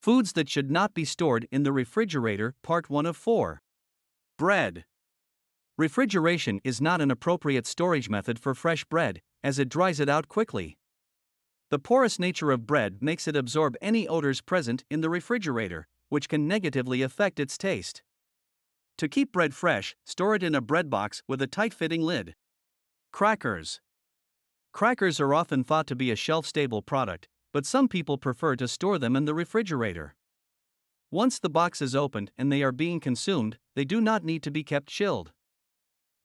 Foods that should not be stored in the refrigerator, Part 1 of 4. Bread. Refrigeration is not an appropriate storage method for fresh bread, as it dries it out quickly. The porous nature of bread makes it absorb any odors present in the refrigerator, which can negatively affect its taste. To keep bread fresh, store it in a bread box with a tight-fitting lid. Crackers. Crackers are often thought to be a shelf-stable product, but some people prefer to store them in the refrigerator. Once the box is opened and they are being consumed, they do not need to be kept chilled.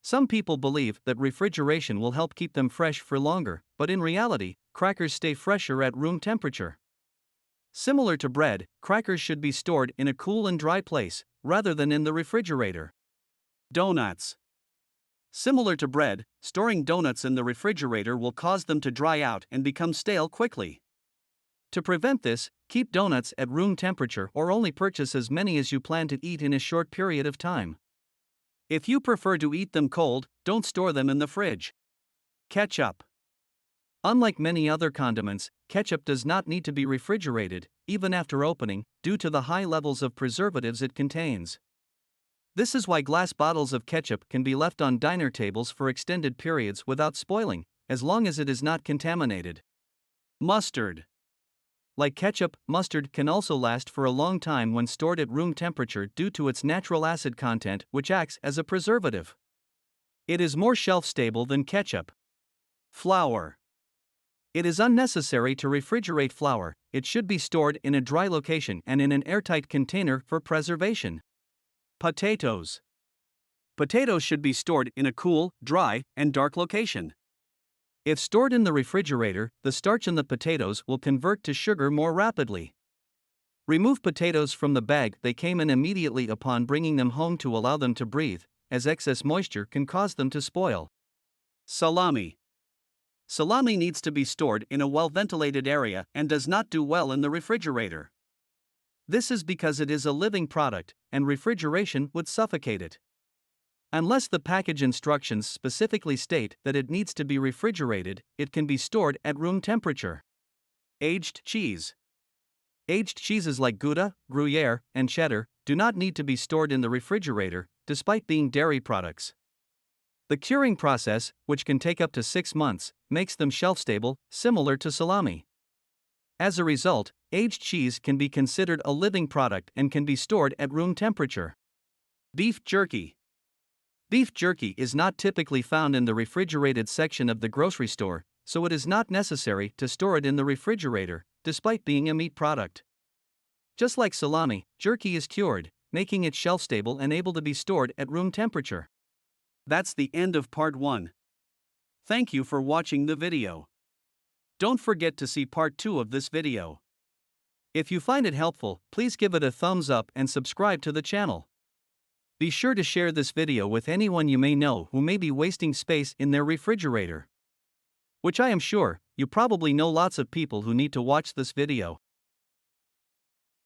Some people believe that refrigeration will help keep them fresh for longer, but in reality, crackers stay fresher at room temperature. Similar to bread, crackers should be stored in a cool and dry place, rather than in the refrigerator. Donuts. Similar to bread, storing donuts in the refrigerator will cause them to dry out and become stale quickly. To prevent this, keep donuts at room temperature or only purchase as many as you plan to eat in a short period of time. If you prefer to eat them cold, don't store them in the fridge. Ketchup. Unlike many other condiments, ketchup does not need to be refrigerated, even after opening, due to the high levels of preservatives it contains. This is why glass bottles of ketchup can be left on diner tables for extended periods without spoiling, as long as it is not contaminated. Mustard. Like ketchup, mustard can also last for a long time when stored at room temperature due to its natural acid content, which acts as a preservative. It is more shelf-stable than ketchup. Flour. It is unnecessary to refrigerate flour, it should be stored in a dry location and in an airtight container for preservation. Potatoes. Potatoes should be stored in a cool, dry, and dark location. If stored in the refrigerator, the starch in the potatoes will convert to sugar more rapidly. Remove potatoes from the bag they came in immediately upon bringing them home to allow them to breathe, as excess moisture can cause them to spoil. Salami. Salami needs to be stored in a well-ventilated area and does not do well in the refrigerator. This is because it is a living product, and refrigeration would suffocate it. Unless the package instructions specifically state that it needs to be refrigerated, it can be stored at room temperature. Aged cheese. Aged cheeses like Gouda, Gruyere, and Cheddar do not need to be stored in the refrigerator, despite being dairy products. The curing process, which can take up to 6 months, makes them shelf-stable, similar to salami. As a result, aged cheese can be considered a living product and can be stored at room temperature. Beef jerky. Beef jerky is not typically found in the refrigerated section of the grocery store, so it is not necessary to store it in the refrigerator, despite being a meat product. Just like salami, jerky is cured, making it shelf-stable and able to be stored at room temperature. That's the end of part 1. Thank you for watching the video. Don't forget to see part 2 of this video. If you find it helpful, please give it a thumbs up and subscribe to the channel. Be sure to share this video with anyone you may know who may be wasting space in their refrigerator. Which I am sure, you probably know lots of people who need to watch this video.